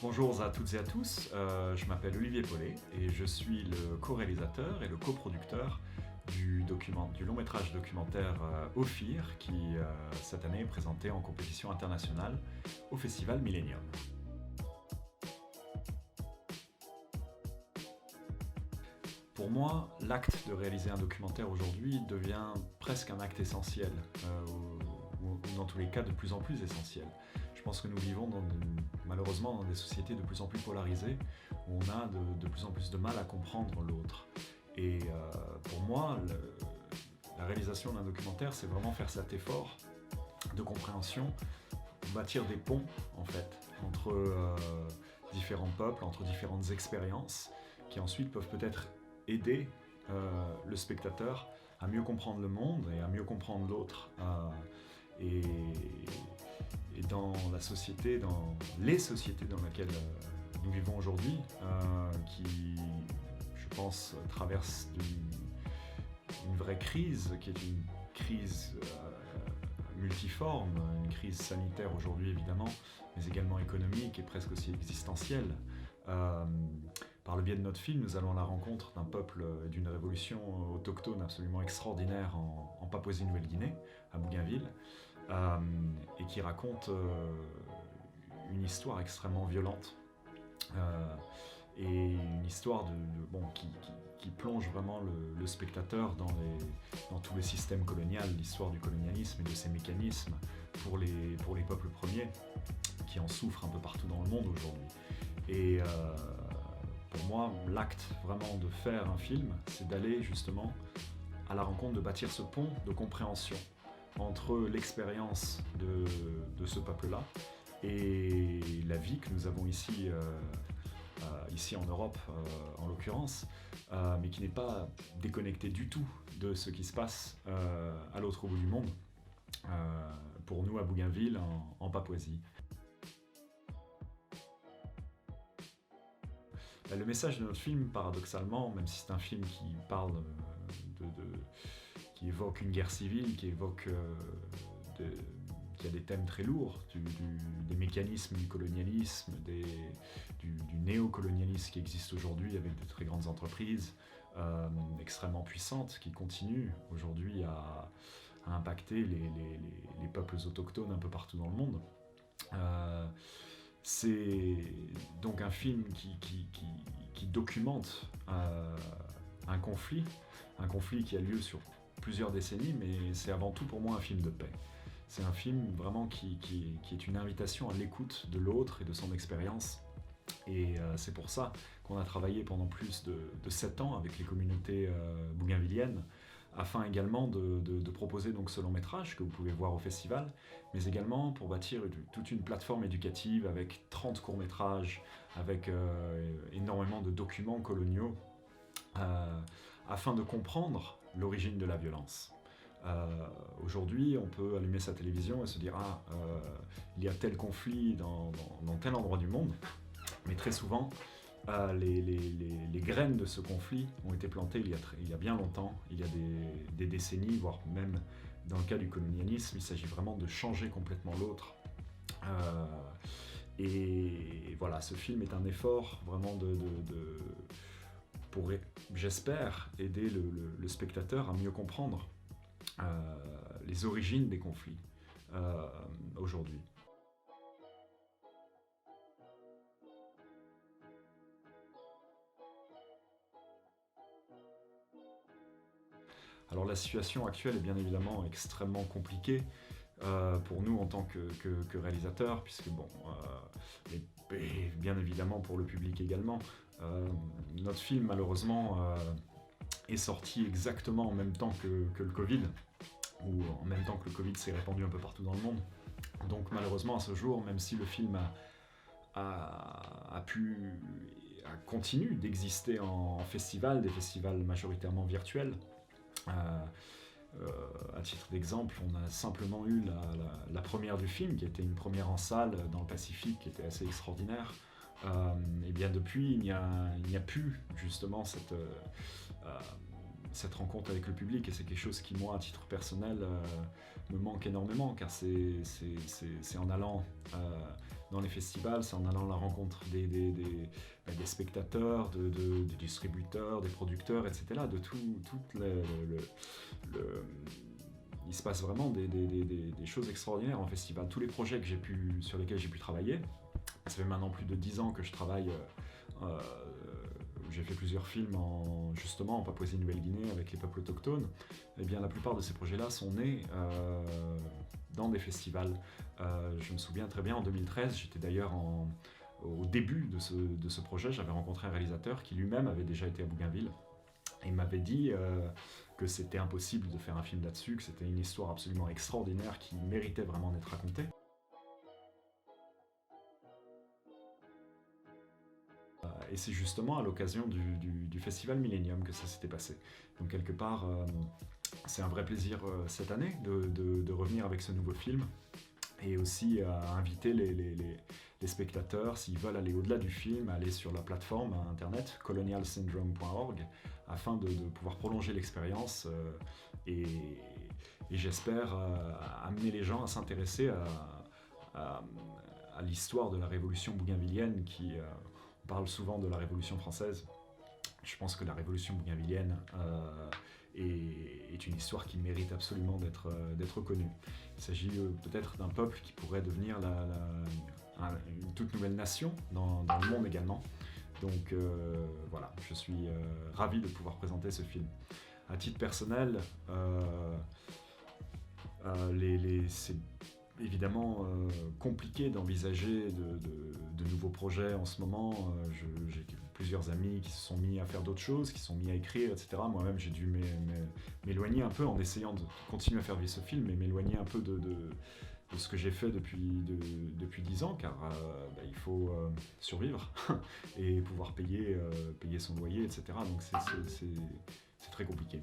Bonjour à toutes et à tous, je m'appelle Olivier Paulet et je suis le co-réalisateur et le coproducteur du long métrage documentaire Ophir qui cette année est présenté en compétition internationale au Festival Millennium. Pour moi, l'acte de réaliser un documentaire aujourd'hui devient presque un acte essentiel, ou dans tous les cas de plus en plus essentiel. Je pense que nous vivons malheureusement dans des sociétés de plus en plus polarisées, où on a de plus en plus de mal à comprendre l'autre. Et pour moi, la réalisation d'un documentaire, c'est vraiment faire cet effort de compréhension, bâtir des ponts en fait, entre différents peuples, entre différentes expériences, qui ensuite peuvent peut-être aider le spectateur à mieux comprendre le monde et à mieux comprendre l'autre. Et dans la société, dans les sociétés dans lesquelles nous vivons aujourd'hui, qui, je pense, traversent une vraie crise, qui est une crise multiforme, une crise sanitaire aujourd'hui évidemment, mais également économique et presque aussi existentielle. Par le biais de notre film, nous allons à la rencontre d'un peuple et d'une révolution autochtone absolument extraordinaire en Papouasie-Nouvelle-Guinée, à Bougainville, et qui raconte une histoire extrêmement violente, et une histoire qui plonge vraiment le spectateur dans tous les systèmes coloniaux, l'histoire du colonialisme et de ses mécanismes pour les peuples premiers, qui en souffrent un peu partout dans le monde aujourd'hui. Et pour moi, l'acte vraiment de faire un film, c'est d'aller justement à la rencontre, de bâtir ce pont de compréhension entre l'expérience de ce peuple-là et la vie que nous avons ici en Europe en l'occurrence, mais qui n'est pas déconnectée du tout de ce qui se passe à l'autre bout du monde, pour nous à Bougainville, en Papouasie. Le message de notre film, paradoxalement, même si c'est un film qui parle qui évoque une guerre civile, qui a des thèmes très lourds, des mécanismes du colonialisme, du néocolonialisme qui existe aujourd'hui avec de très grandes entreprises extrêmement puissantes qui continuent aujourd'hui à impacter les peuples autochtones un peu partout dans le monde. C'est donc un film qui documente un conflit qui a lieu sur plusieurs décennies, mais c'est avant tout pour moi un film de paix. C'est un film vraiment qui est une invitation à l'écoute de l'autre et de son expérience. Et c'est pour ça qu'on a travaillé pendant plus de 7 ans avec les communautés bougainvilliennes, afin également de proposer donc ce long métrage que vous pouvez voir au festival, mais également pour bâtir toute une plateforme éducative avec 30 courts-métrages, avec énormément de documents coloniaux, afin de comprendre l'origine de la violence. Aujourd'hui, on peut allumer sa télévision et se dire il y a tel conflit dans tel endroit du monde, mais très souvent, les graines de ce conflit ont été plantées il y a bien longtemps, il y a des décennies, voire même dans le cas du colonialisme, il s'agit vraiment de changer complètement l'autre. Et voilà, ce film est un effort vraiment pour, j'espère, aider le spectateur à mieux comprendre les origines des conflits aujourd'hui. Alors la situation actuelle est bien évidemment extrêmement compliquée pour nous en tant que réalisateurs, puisque et bien évidemment pour le public également. Notre film malheureusement est sorti exactement en même temps que le Covid, ou en même temps que le Covid s'est répandu un peu partout dans le monde. Donc malheureusement à ce jour, même si le film continue d'exister en festival, des festivals majoritairement virtuels, à titre d'exemple, on a simplement eu la première du film, qui était une première en salle dans le Pacifique, qui était assez extraordinaire. Et bien depuis, il n'y a plus justement cette rencontre avec le public, et c'est quelque chose qui, moi, à titre personnel, me manque énormément, car c'est en allant dans les festivals, c'est en allant à la rencontre des spectateurs, des distributeurs, des producteurs, etc. De tout il se passe vraiment des choses extraordinaires en festival. Tous les projets sur lesquels j'ai pu travailler, ça fait maintenant plus de 10 ans que je travaille. J'ai fait plusieurs films justement en Papouasie-Nouvelle-Guinée avec les peuples autochtones. Eh bien, la plupart de ces projets-là sont nés dans des festivals. Je me souviens très bien, en 2013, j'étais d'ailleurs au début de ce projet, j'avais rencontré un réalisateur qui lui-même avait déjà été à Bougainville. Et il m'avait dit que c'était impossible de faire un film là-dessus, que c'était une histoire absolument extraordinaire qui méritait vraiment d'être racontée. Et c'est justement à l'occasion du Festival Millennium que ça s'était passé. Donc quelque part, c'est un vrai plaisir cette année de revenir avec ce nouveau film et aussi à inviter les spectateurs, s'ils veulent aller au-delà du film, à aller sur la plateforme internet colonialsyndrome.org afin de pouvoir prolonger l'expérience et j'espère amener les gens à s'intéresser à l'histoire de la révolution bougainvillienne on parle souvent de la Révolution française. Je pense que la Révolution bougainvillienne est une histoire qui mérite absolument d'être connue. Il s'agit peut-être d'un peuple qui pourrait devenir une toute nouvelle nation dans le monde également. Donc voilà, je suis ravi de pouvoir présenter ce film. À titre personnel, c'est évidemment compliqué d'envisager de nouveaux projets en ce moment. J'ai plusieurs amis qui se sont mis à faire d'autres choses, qui se sont mis à écrire, etc. Moi-même, j'ai dû m'éloigner un peu en essayant de continuer à faire vivre ce film, mais m'éloigner un peu de ce que j'ai fait depuis 10 ans, car il faut survivre et pouvoir payer son loyer, etc. Donc c'est très compliqué.